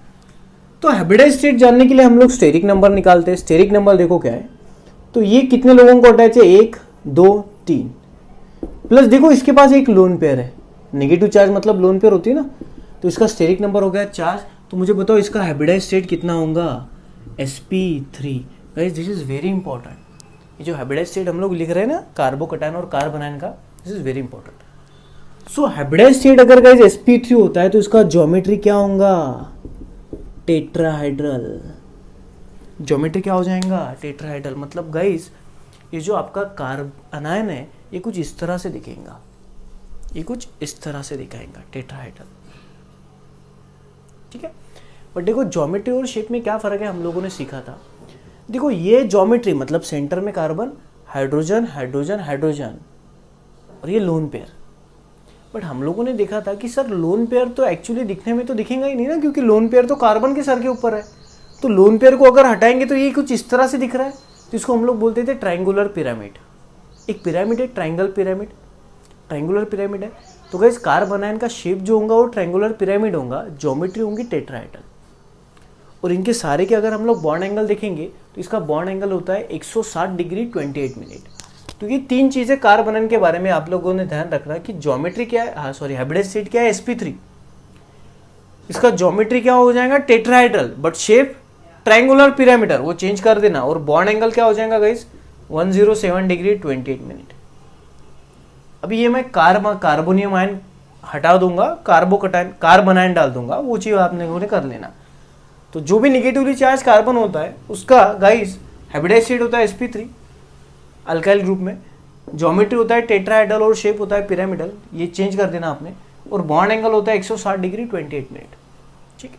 तो हाइब्रिडाइज्ड स्टेट जानने के लिए हम लोग स्टेरिक नंबर निकालते हैं। स्टेरिक नंबर देखो क्या है, तो ये कितने लोगों को अटैच है, 1 2 3, प्लस देखो इसके पास एक लोन पेयर है, नेगेटिव चार्ज मतलब लोन पेयर होती है ना, तो इसका स्टेरिक नंबर हो गया 4। तो मुझे बताओ इसका हाइब्रिडाइज्ड स्टेट कितना होगा, sp3। Guys this is very important, ये जो हाइब्रिडाइज्ड स्टेट हम लोग लिख रहे हैं ना कार्बोकटायन और कार्बन आयन का, this is very important. So hybridised state अगर गाइस sp3 होता है तो इसका ज्योमेट्री क्या होगा, टेट्राहाइड्रल। ज्योमेट्री क्या हो जाएगा, टेट्राहाइड्रल। मतलब गाइस ये जो आपका कार्बन आयन है, ये कुछ इस तरह से दिखेगा, ये कुछ इस तरह से दिखाएगा, टेट्राहाइड्रल। ठीक है, बट देखो ज्योमेट्री और शेप में क्या फर्क है, हम लोगों ने सीखा था। देखो ये ज्योमेट्री मतलब सेंटर में कार्बन, हाइड्रोजन हाइड्रोजन हाइड्रोजन, और ये लोन पेयर। बट हम लोगों ने देखा था कि सर लोन पेयर तो एक्चुअली दिखने में तो दिखेगा ही नहीं ना, क्योंकि लोन पेयर तो कार्बन के सर के ऊपर है। तो लोन पेयर को अगर हटाएंगे तो ये कुछ इस तरह से दिख रहा है, तो इसको हम लोग बोलते थे ट्रायंगुलर पिरामिड। एक पिरामिड है, ट्रायंगल पिरामिड, ट्रायंगुलर पिरामिड है। तो गाइस कार्बन आयन का शेप जो होगा वो ट्रायंगुलर पिरामिड होगा, ज्योमेट्री होंगी टेट्राहाइड्रल। और इनके सारे के अगर हम लोग बॉन्ड एंगल देखेंगे तो इसका बॉन्ड एंगल होता है 160 डिग्री 28 मिनट। तो ये तीन चीजें कार्बन आयन के बारे में आप लोगों ने ध्यान रखना कि ज्योमेट्री क्या है, हाइब्रिडाइज्ड स्टेट क्या है, sp3। इसका ज्योमेट्री क्या हो जाएगा, tetrahedral, but shape triangular pyramidal, वो चेंज कर देना। और बॉन्ड एंगल क्या हो जाएगा गाइस, 107 डिग्री 28 मिनट। अभी ये मैं कार्बोनियम आयन हटा दूंगा, कार्बन आयन डाल दूंगा, वो चीज आप लोगों ने कर लेना। तो जो भी निगेटिवली चार्ज कार्बन होता है उसका गाइस हाइब्रिडाइज्ड स्टेट होता है sp3 अल्काइल ग्रुप में, ज्योमेट्री होता है टेट्राहाइड्रल और शेप होता है पिरामिडल, ये चेंज कर देना आपने। और बॉन्ड एंगल होता है 160 डिग्री 28 मिनट। ठीक है,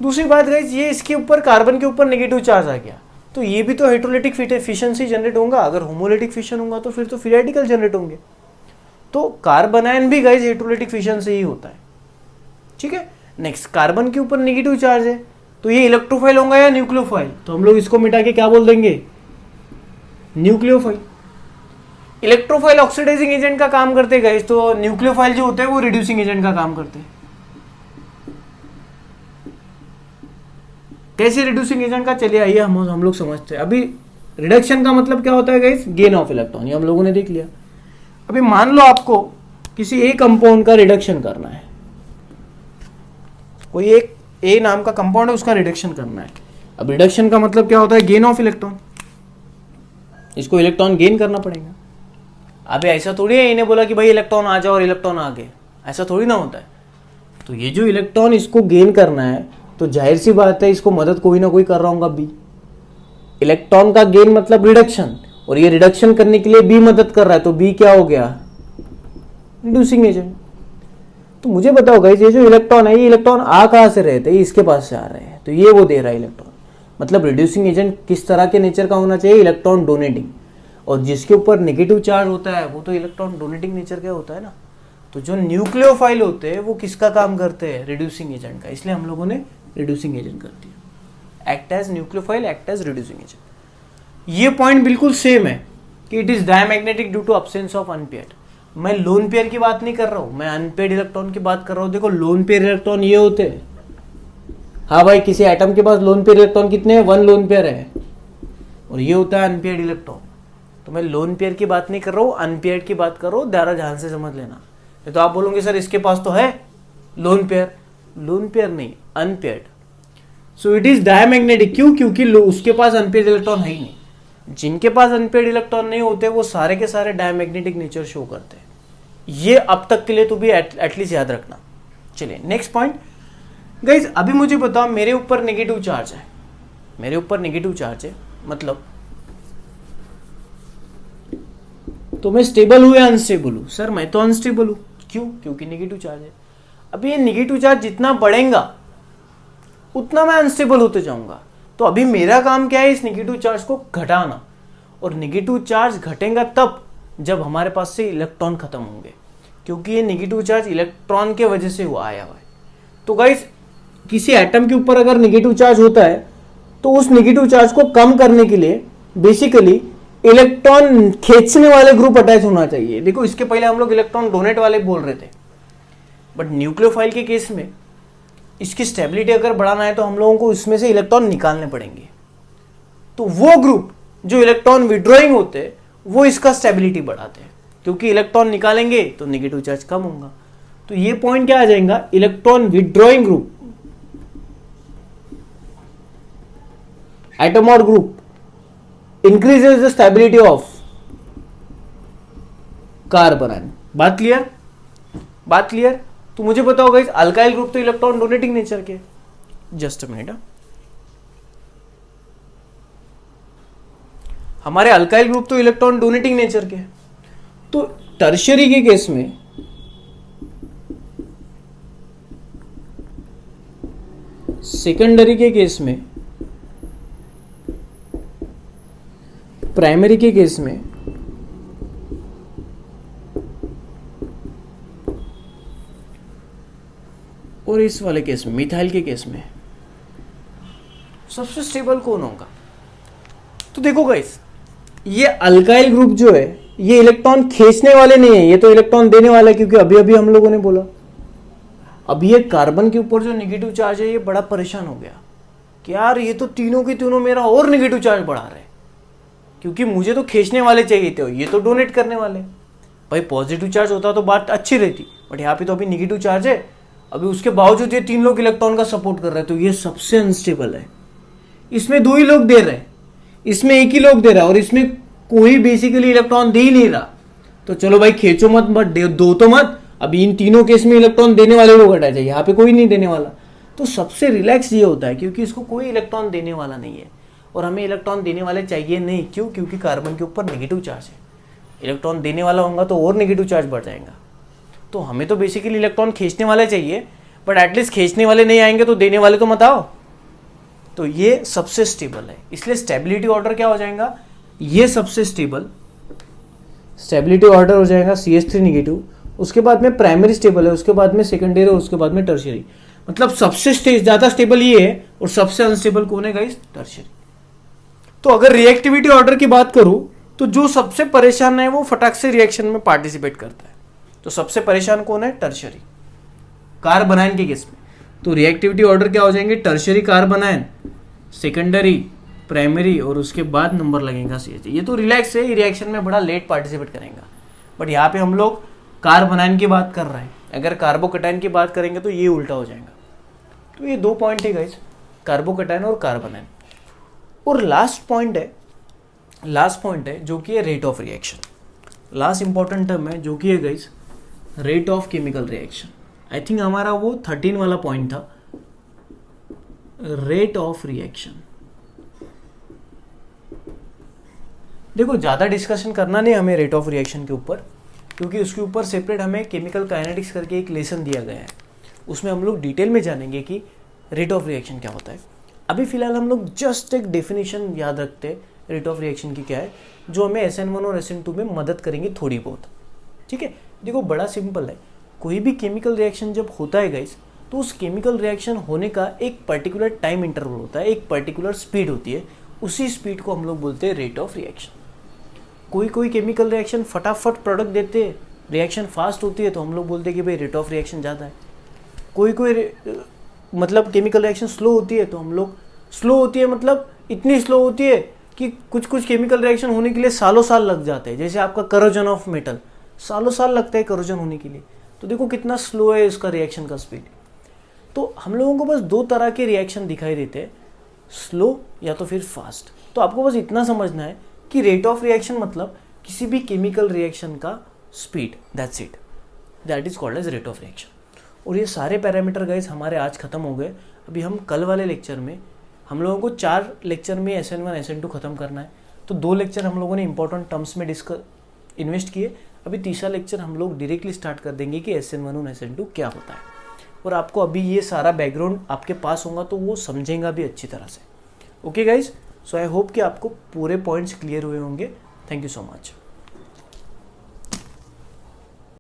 दूसरी बात गाइस, ये इसके ऊपर कार्बन के ऊपर नेगेटिव चार्ज आ गया, तो ये भी तो हेट्रोलिटिक फिशन से जनरेट होगा। अगर होमोलिटिक फिशन होगा तो फिर तो फ्री रेडिकल जनरेट होंगे। तो कार्बन आयन भी गाइस हेट्रोलिटिक फिशन से ही होता है। ठीक है, नेक्स्ट कार्बन के ऊपर नेगेटिव चार्ज है, तो ये इलेक्ट्रोफाइल होगा या न्यूक्लियोफाइल, तो हम लोग इसको मिटा के क्या बोल देंगे, न्यूक्लियोफाइल। इलेक्ट्रोफाइल ऑक्सीडाइजिंग एजेंट का काम करते हैं गाइस, तो न्यूक्लियोफाइल जो होते हैं वो रिड्यूसिंग एजेंट का काम करते हैं। कैसे रिड्यूसिंग एजेंट का, चलिए आइए हम लोग समझते हैं। अभी रिडक्शन का मतलब क्या होता है गाइस, गेन ऑफ इलेक्ट्रॉन, ये हम लोगों ने देख लिया। अभी मान लो आपको किसी एक कंपाउंड का रिडक्शन करना है, कोई एक ए नाम का कंपाउंड है, उसका रिडक्शन करना है। अब रिडक्शन का मतलब क्या होता है, गेन ऑफ इलेक्ट्रॉन, इसको इलेक्ट्रॉन गेन करना पड़ेगा। अबे ऐसा थोड़ी है इन्हें बोला कि भाई इलेक्ट्रॉन आ जाओ और इलेक्ट्रॉन आ गए, ऐसा थोड़ी ना होता है। तो ये जो इलेक्ट्रॉन इसको गेन करना है, तो जाहिर सी बात है इसको मदद कोई ना कोई कर रहा होगा बी। इलेक्ट्रॉन का गेन मतलब रिडक्शन, और ये रिडक्शन करने के लिए बी मदद कर रहा है, तो बी क्या हो गया, रिड्यूसिंग एजेंट। तो मुझे बताओ गाइस, ये जो इलेक्ट्रॉन है, ये इलेक्ट्रॉन आ कहां से रहे थे, इसके पास से आ रहे हैं, तो ये वो दे रहा है इलेक्ट्रॉन। मतलब रिड्यूसिंग एजेंट किस तरह के नेचर का होना चाहिए, इलेक्ट्रॉन डोनेटिंग। और जिसके ऊपर नेगेटिव चार्ज होता है वो तो इलेक्ट्रॉन डोनेटिंग नेचर का होता है ना। तो जो न्यूक्लियोफाइल होते हैं वो किसका काम करते हैं, रिड्यूसिंग एजेंट का, इसलिए हम लोगों ने रिड्यूसिंग एजेंट कर दिया। Act as nucleophile, act as reducing agent. ये पॉइंट बिल्कुल सेम है कि it is diamagnetic due to absence of unpaired. मैं लोन पेयर की बात नहीं कर रहा हूं, मैं अनपेयर्ड इलेक्ट्रॉन की बात कर रहा हूं। देखो लोन पेयर इलेक्ट्रॉन ये होते हैं, हाँ भाई किसी एटम के पास लोन पेयर इलेक्ट्रॉन कितने हैं, 1 लोन पेयर है, और ये होता है अनपेयर्ड इलेक्ट्रॉन। तो मैं लोन पेयर की बात नहीं कर रहा हूं, अनपेयर्ड की बात कर रहा हूं, ज़रा ध्यान से समझ लेना। तो आप बोलोगे सर इसके पास तो है, लोन पेयर, लोन पेयर नहीं, unpaired. So it is diamagnetic. क्यों? क्योंकि उसके पास अनपेयर्ड इलेक्ट्रॉन है ही नहीं। जिनके पास अनपेयर्ड इलेक्ट्रॉन नहीं होते वो सारे के सारे डायमैग्नेटिक नेचर शो करते हैं। ये अब तक के लिए तो भी एटलीस्ट याद रखना। चलिए नेक्स्ट पॉइंट गाइज, अभी मुझे बताओ मेरे ऊपर नेगेटिव चार्ज है, मेरे ऊपर नेगेटिव चार्ज है, मतलब तो मैं स्टेबल हूं या अनस्टेबल हूं? सर मैं तो अनस्टेबल हूं। क्यों? क्योंकि नेगेटिव चार्ज है। अब ये नेगेटिव चार्ज जितना बढ़ेगा उतना मैं अनस्टेबल होते जाऊंगा। तो अभी मेरा काम क्या है? इस नेगेटिव चार्ज को घटाना। और नेगेटिव चार्ज घटेगा तब जब हमारे पास से इलेक्ट्रॉन खत्म होंगे, क्योंकि ये नेगेटिव चार्ज इलेक्ट्रॉन के वजह से हुआ आया हुआ है। तो गाइस किसी एटम के ऊपर अगर नेगेटिव चार्ज होता है तो उस नेगेटिव चार्ज को कम करने के लिए बेसिकली इलेक्ट्रॉन खींचने वाले ग्रुप अटैच होना चाहिए। देखो इसके पहले हम लोग इलेक्ट्रॉन डोनेट वाले बोल रहे थे, बट न्यूक्लियोफाइल के केस में इसकी स्टेबिलिटी अगर बढ़ाना है तो हम लोगों को इसमें से इलेक्ट्रॉन निकालने पड़ेंगे। तो वो ग्रुप जो इलेक्ट्रॉन विड्रॉइंग होते हैं वो इसका स्टेबिलिटी बढ़ाते हैं, क्योंकि इलेक्ट्रॉन निकालेंगे तो नेगेटिव चार्ज कम होगा। तो ये पॉइंट क्या आ जाएगा? इलेक्ट्रॉन विड्रॉइंग ग्रुप, एटम और group increases the stability of carbon ion. बात क्लियर? बात क्लियर? तो मुझे बताओ गाइस, अल्काइल ग्रुप तो इलेक्ट्रॉन डोनेटिंग नेचर के। जस्ट अ मिनट, हमारे अल्काइल ग्रुप तो इलेक्ट्रॉन डोनेटिंग नेचर के। तो टर्शियरी के केस में सेकेंडरी के केस में, प्राइमरी के केस में और इस वाले केस में, मिथाइल के केस में सबसे स्टेबल कौन होगा? तो देखो गाइस, ये अल्काइल ग्रुप जो है ये इलेक्ट्रॉन खींचने वाले नहीं है, ये तो इलेक्ट्रॉन देने वाला है, क्योंकि अभी अभी हम लोगों ने बोला। अब ये कार्बन के ऊपर जो नेगेटिव चार्ज है ये बड़ा परेशान हो गया कि यार ये तो तीनों के तीनों मेरा और नेगेटिव चार्ज बढ़ा रहे हैं, क्योंकि मुझे तो खींचने वाले चाहिए थे, ये तो डोनेट करने वाले। भाई पॉजिटिव चार्ज होता तो बात अच्छी रहती, बट यहाँ पे तो अभी नेगेटिव चार्ज है। अभी उसके बावजूद ये तीन लोग इलेक्ट्रॉन का सपोर्ट कर रहे हैं, तो ये सबसे अनस्टेबल है। इसमें दो ही लोग दे रहे हैं, इसमें एक ही लोग दे रहा है, और इसमें कोई बेसिकली इलेक्ट्रॉन दे ही नहीं रहा। तो चलो भाई खींचो मत, बट दो तो मत। अभी इन तीनों केस में इलेक्ट्रॉन देने वाले लोग हटाए जाए, यहाँ पे कोई नहीं देने वाला। तो सबसे रिलैक्स ये होता है, क्योंकि इसको कोई इलेक्ट्रॉन देने वाला नहीं है, और हमें इलेक्ट्रॉन देने वाले चाहिए नहीं। क्यों? क्योंकि कार्बन के ऊपर नेगेटिव चार्ज है। इलेक्ट्रॉन देने वाला होगा तो और नेगेटिव चार्ज बढ़ जाएगा। तो हमें तो बेसिकली इलेक्ट्रॉन खींचने वाले चाहिए, बट एटलीस्ट खींचने वाले नहीं आएंगे तो देने वाले तो मत आओ। तो ये सबसे स्टेबल है, इसलिए स्टेबिलिटी ऑर्डर क्या हो जाएगा? ये सबसे स्टेबल स्टेबिलिटी ऑर्डर हो जाएगा CH3 नेगेटिव, उसके बाद में प्राइमरी स्टेबल है, उसके बाद में सेकेंडरी और उसके बाद में टर्शियरी। मतलब सबसे ज्यादा स्टेबल ये है, और सबसे अनस्टेबल कौन है गाइस? टर्शियरी। तो अगर रिएक्टिविटी ऑर्डर की बात करूं तो जो सबसे परेशान है वो फटाक से रिएक्शन में पार्टिसिपेट करता है। तो सबसे परेशान कौन है? टर्शियरी, कार्बन आयन के केस में। तो रिएक्टिविटी ऑर्डर क्या हो जाएंगे? Tertiary carbon ion, secondary, primary, और उसके बाद नंबर लगेगा CH। ये तो रिलैक्स है, रिएक्शन में बड़ा लेट पार्टिसिपेट करेगा, बट यहाँ पे हम लोग कार्बन आयन की बात कर रहे हैं। अगर कार्बोकैटायन की बात करेंगे तो ये उल्टा हो जाएगा। तो ये दो पॉइंट है गाइस, कार्बोकैटायन और कार्बन आयन। और लास्ट पॉइंट है जो कि है rate of reaction. Last important term है जो कि है guys rate of chemical reaction. I think हमारा वो 13 वाला पॉइंट था, रेट ऑफ रिएक्शन। देखो ज़्यादा डिस्कशन करना नहीं हमें रेट ऑफ रिएक्शन के ऊपर, क्योंकि उसके ऊपर सेपरेट हमें केमिकल काइनेटिक्स करके एक लेसन दिया गया है, उसमें हम लोग डिटेल में जानेंगे कि रेट ऑफ रिएक्शन क्या होता है। अभी फिलहाल हम लोग जस्ट एक डेफिनेशन याद रखते हैं रेट ऑफ रिएक्शन की क्या है, जो हमें SN1 और SN2 में मदद करेंगे थोड़ी बहुत। ठीक है, देखो बड़ा सिंपल है। कोई भी केमिकल रिएक्शन जब होता है गाइस, तो उस केमिकल रिएक्शन होने का एक पर्टिकुलर टाइम इंटरवल होता है, एक पर्टिकुलर स्पीड होती है, उसी स्पीड को हम लोग बोलते हैं रेट ऑफ रिएक्शन। कोई केमिकल रिएक्शन फटाफट प्रोडक्ट देते हैं, रिएक्शन फास्ट होती है, तो हम लोग बोलते हैं कि भाई रेट ऑफ रिएक्शन ज़्यादा है। कोई मतलब केमिकल रिएक्शन स्लो होती है, तो हम लोग स्लो होती है मतलब इतनी स्लो होती है कि कुछ केमिकल रिएक्शन होने के लिए सालों साल लग जाते हैं। जैसे आपका करोजन ऑफ मेटल, सालों साल लगता है करोजन होने के लिए। तो देखो कितना स्लो है इसका रिएक्शन का स्पीड। तो हम लोगों को बस दो तरह के रिएक्शन दिखाई देते हैं, स्लो या तो फिर फास्ट। तो आपको बस इतना समझना है कि रेट ऑफ रिएक्शन मतलब किसी भी केमिकल रिएक्शन का speed, that's it, that is called as rate of reaction. और ये सारे पैरामीटर गाइस हमारे आज खत्म हो गए। अभी हम कल वाले लेक्चर में हम लोगों को 4 लेक्चर में SN1 SN2 खत्म करना है। तो 2 लेक्चर हम लोगों ने इंपॉर्टेंट टर्म्स में इन्वेस्ट किए। अभी तीसरा लेक्चर हम लोग डायरेक्टली स्टार्ट कर देंगे कि SN1 और SN2 क्या होता है। और आपको अभी ये सारा बैकग्राउंड आपके पास होगा तो वो समझेगा भी अच्छी तरह से। Okay guys, so I hope कि आपको पूरे पॉइंट्स क्लियर हुए होंगे। Thank you so much.